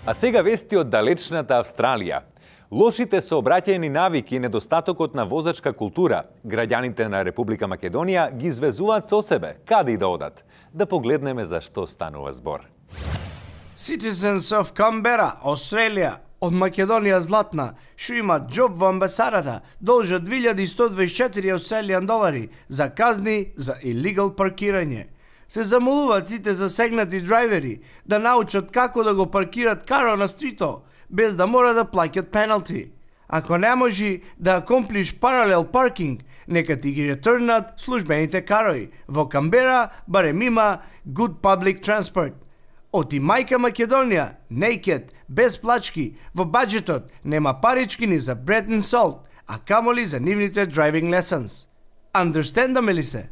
А сега вести од далечната Австралија. Лошите сообраќајни навики и недостатокот на возачка култура граѓаните на Република Македонија ги извезуваат со себе, каде и да одат. Да погледнеме за што станува збор. Citizens of Canberra, Australia, од Македонија Златна, што имат џоб во амбасадата, должат 2124 австралијан долари за казни за illegal паркирање. Се замолуваат сите засегнати драйвери да научат како да го паркират каро на стрито, без да мора да плаќат пеналти. Ако не можи да accomplish parallel parking, нека ти ги ретурнат службените карои. Во Канбера барем има good public transport. Оти мајка Македонија, naked, без плачки, во баџетот нема парички ни за bread and salt, а камоли за нивните driving lessons. Understandаме ли се?